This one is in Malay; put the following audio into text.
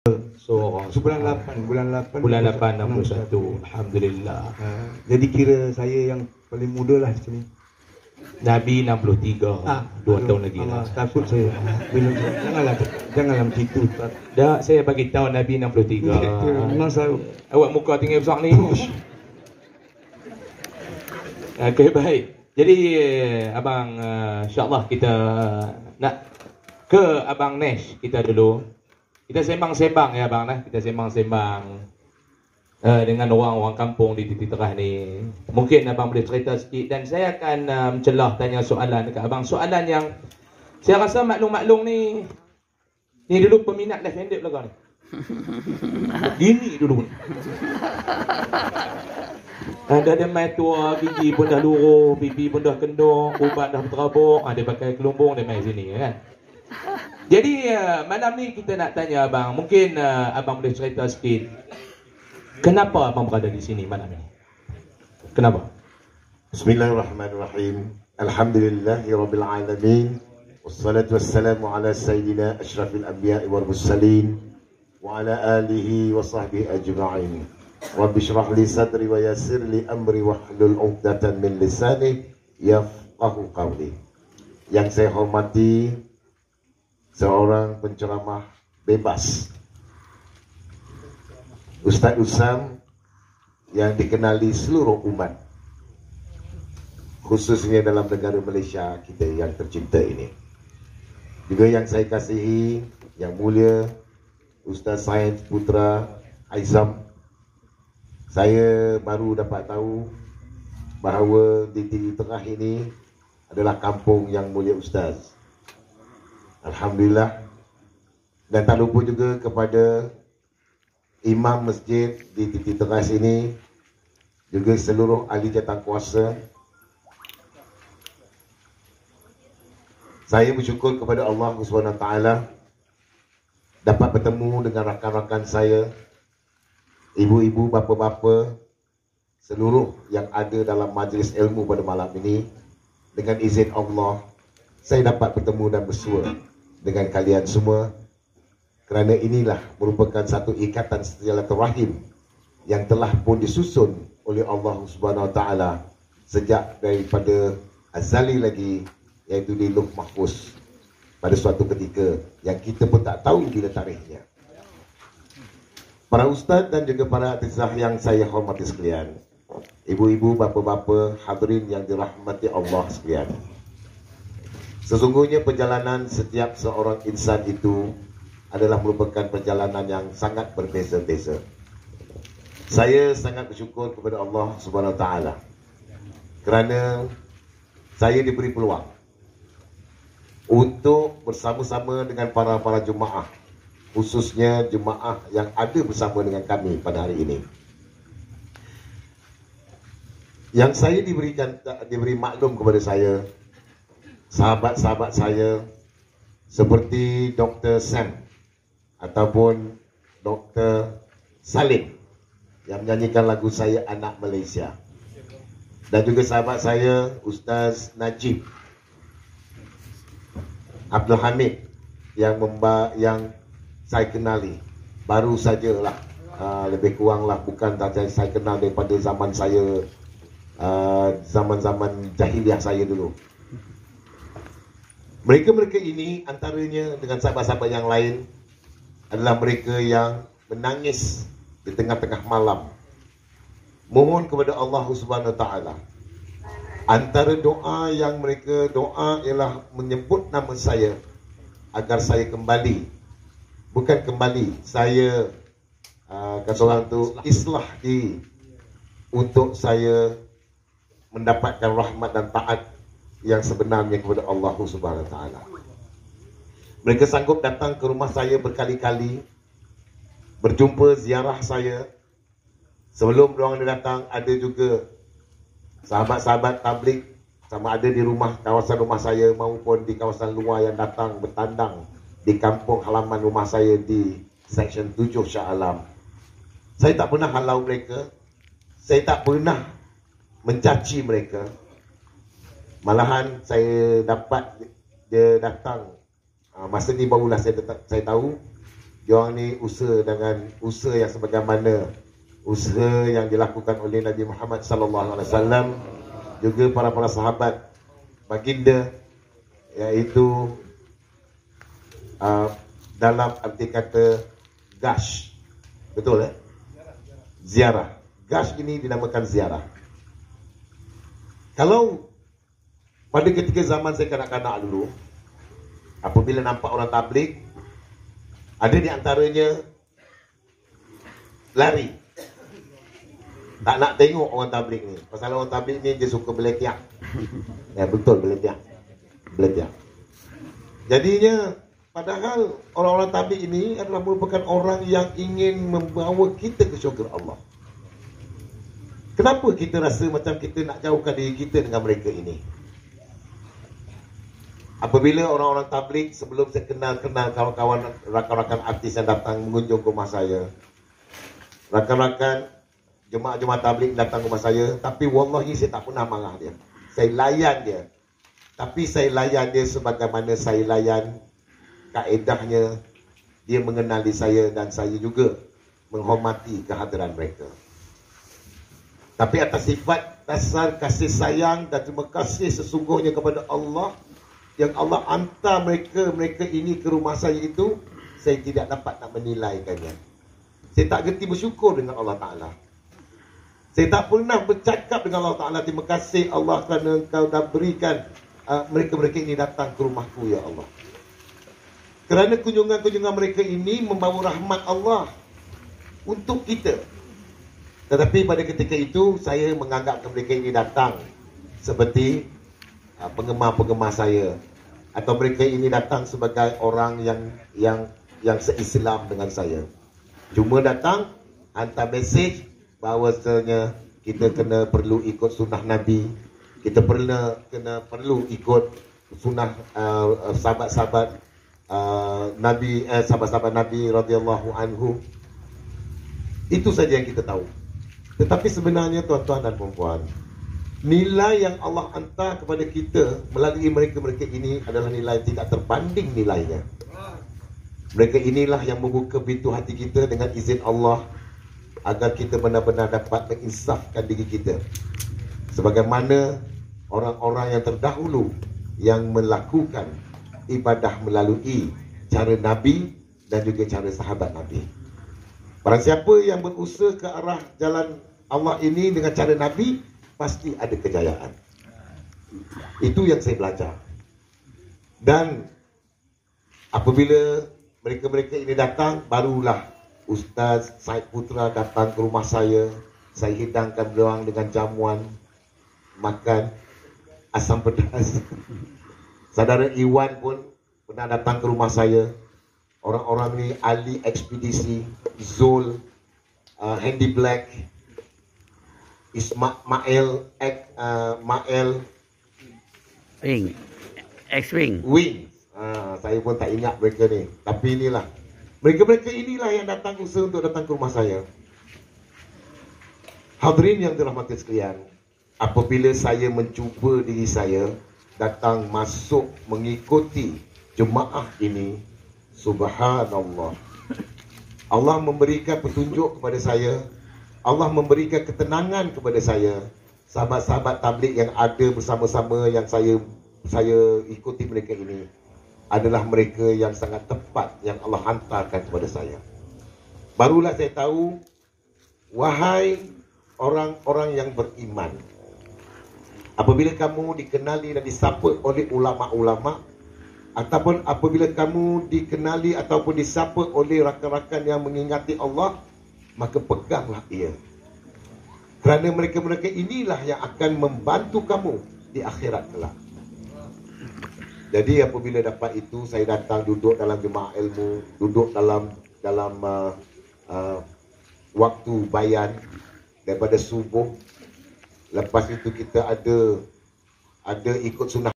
seorang. Bulan 8 61. Alhamdulillah. Jadi kira saya yang paling muda lah di sini. Nabi 63. 2 tahun lagi lah. Takut saya. Janganlah begitu. Dah saya bagi tahu Nabi 63. Memang saya Awak muka tinggi besar ni. Okey, baik. Jadi abang insya-Allah kita nak ke abang Nesh kita dulu. Kita sembang-sembang ya abang nah. Kita sembang-sembang dengan orang-orang kampung di titik terah ni. Mungkin abang boleh cerita sikit dan saya akan mencelah tanya soalan dekat abang. Soalan yang saya rasa maklum-maklum ni dulu peminat left handed belakang ni. Gini dulu ni. Ada main tua, gigi pun dah luruh, pipi pun dah kendor, ubat dah terabuk, dia pakai kelumbung, dia main sini kan. Jadi malam ni kita nak tanya abang, mungkin abang boleh cerita sikit. Kenapa abang berada di sini malam ni? Kenapa? Bismillahirrahmanirrahim. Alhamdulillahirabbil alamin. Wassalatu wassalamu ala sayyidina asyrafil anbiya'i wal mursalin wa ala alihi wa sahbihi ajma'in. Rabbi shrah li sadri wa yassir li amri wahlul 'uqdatan min lisani yafqahu qawli. Yang saya hormati seorang penceramah bebas, Ustaz Usam, yang dikenali seluruh umat, khususnya dalam negara Malaysia kita yang tercinta ini. Juga yang saya kasihi, yang mulia Ustaz Sains Putra Aizam. Saya baru dapat tahu bahawa di Titik Tengah ini adalah kampung yang mulia Ustaz. Alhamdulillah. Dan tak lupa juga kepada imam masjid di Titik Tengah sini, juga seluruh ahli jawatankuasa. Saya bersyukur kepada Allah SWT dapat bertemu dengan rakan-rakan saya, ibu-ibu, bapa-bapa, seluruh yang ada dalam majlis ilmu pada malam ini. Dengan izin Allah, saya dapat bertemu dan bersua dengan kalian semua, kerana inilah merupakan satu ikatan silaturahim yang telah pun disusun oleh Allah Subhanahu Wa Taala sejak daripada azali lagi, iaitu di Lauh Mahfuz pada suatu ketika yang kita pun tak tahu bila tarikhnya. Para ustaz dan juga para atizah yang saya hormati sekalian, ibu-ibu, bapa-bapa, hadirin yang dirahmati Allah sekalian. Sesungguhnya perjalanan setiap seorang insan itu adalah merupakan perjalanan yang sangat berbeza-beza. Saya sangat bersyukur kepada Allah Subhanahu Wa Taala kerana saya diberi peluang untuk bersama-sama dengan para jemaah, khususnya jemaah yang ada bersama dengan kami pada hari ini. Yang saya diberi maklum kepada saya, sahabat-sahabat saya seperti Dr. Sam ataupun Dr. Salim yang menyanyikan lagu Saya Anak Malaysia, dan juga sahabat saya Ustaz Najib Abdul Hamid yang saya kenali baru sajalah, lebih kuranglah, bukan saya kenal daripada zaman saya, zaman-zaman jahiliah saya dulu. Mereka ini antaranya dengan sahabat-sahabat yang lain adalah mereka yang menangis di tengah-tengah malam, mohon kepada Allah Subhanahu Wa Taala. Antara doa yang mereka doa ialah menyebut nama saya agar saya kembali, bukan kembali, saya kata orang tu islah diri untuk saya mendapatkan rahmat dan taat yang sebenarnya kepada Allah Subhanahu Wa Taala. Mereka sanggup datang ke rumah saya berkali-kali, berjumpa, ziarah saya. Sebelum mereka datang, ada juga sahabat-sahabat tabligh, sama ada di kawasan rumah saya maupun di kawasan luar, yang datang bertandang di kampung halaman rumah saya di Seksyen 7 Shah Alam. Saya tak pernah halau mereka, saya tak pernah mencaci mereka. Malahan saya dapat dia datang, masa ni barulah saya tahu diorang ni usaha dengan usaha yang sebagaimana usaha yang dilakukan oleh Nabi Muhammad sallallahu alaihi wasallam, juga para sahabat baginda, iaitu dalam arti kata gash, betul ziarah. Gash ini dinamakan ziarah. Kalau pada ketika zaman saya kanak-kanak dulu, apabila nampak orang tabligh, ada di antaranya lari, tak nak tengok orang tabligh ni. Pasal orang tabligh ni dia suka beletiak. Ya betul, beletiak. Jadinya padahal orang-orang tabligh ini adalah merupakan orang yang ingin membawa kita ke syurga Allah. Kenapa kita rasa macam kita nak jauhkan diri kita dengan mereka ini? Apabila orang-orang tabligh, sebelum saya kenal kawan-kawan, rakan-rakan artis yang datang mengunjung ke rumah saya, rakan-rakan jemaah-jemaah tabligh datang ke rumah saya, tapi wallahi saya tak pernah marah dia. Saya layan dia. Tapi saya layan dia sebagaimana saya layan kaedahnya dia mengenali saya, dan saya juga menghormati kehadiran mereka. Tapi atas sifat dasar kasih sayang dan terima kasih sesungguhnya kepada Allah, yang Allah hantar mereka ini ke rumah saya itu, saya tidak dapat nak menilaikannya. Saya tak gerti bersyukur dengan Allah Ta'ala. Saya tak pernah bercakap dengan Allah Ta'ala, terima kasih Allah kerana Engkau dah berikan mereka-mereka ini datang ke rumahku, ya Allah. Kerana kunjungan-kunjungan mereka ini membawa rahmat Allah untuk kita. Tetapi pada ketika itu, saya menganggap mereka ini datang seperti penggemar-penggemar saya, atau mereka ini datang sebagai orang yang se-Islam dengan saya. Cuma datang hantar mesej bahawasanya kita perlu ikut sunnah Nabi, kita perlu ikut sunnah sahabat-sahabat Nabi, sahabat-sahabat Nabi radhiyallahu anhu. Itu saja yang kita tahu. Tetapi sebenarnya tuan-tuan dan puan-puan, nilai yang Allah hantar kepada kita melalui mereka-mereka ini adalah nilai tidak terbanding nilainya. Mereka inilah yang membuka pintu hati kita dengan izin Allah, agar kita benar-benar dapat menginsafkan diri kita sebagaimana orang-orang yang terdahulu yang melakukan ibadah melalui cara Nabi dan juga cara sahabat Nabi. Barang siapa yang berusaha ke arah jalan Allah ini dengan cara Nabi, pasti ada kejayaan. Itu yang saya belajar. Dan apabila mereka-mereka ini datang, barulah Ustaz Said Putra datang ke rumah saya. Saya hidangkan beliau dengan jamuan, makan asam pedas. Saudara Iwan pun pernah datang ke rumah saya. Orang-orang ni ahli ekspedisi, Zul, Handy Black, Ismail, X-Wing. Saya pun tak ingat mereka ni. Tapi inilah, mereka-mereka inilah yang datang usaha untuk datang ke rumah saya. Hadirin yang dirahmati sekalian, apabila saya mencuba diri saya datang masuk mengikuti jemaah ini, subhanallah, Allah memberikan petunjuk kepada saya. Allah memberikan ketenangan kepada saya. Sahabat-sahabat tabligh yang ada bersama-sama yang saya ikuti mereka ini adalah mereka yang sangat tepat yang Allah hantarkan kepada saya. Barulah saya tahu, wahai orang-orang yang beriman, apabila kamu dikenali dan disapa oleh ulama-ulama, ataupun apabila kamu dikenali ataupun disapa oleh rakan-rakan yang mengingati Allah, maka peganglah ia. Kerana mereka-mereka inilah yang akan membantu kamu di akhirat kelak. Jadi apabila dapat itu, saya datang duduk dalam jemaah ilmu, duduk dalam waktu bayan daripada subuh. Lepas itu kita ada ikut sunnah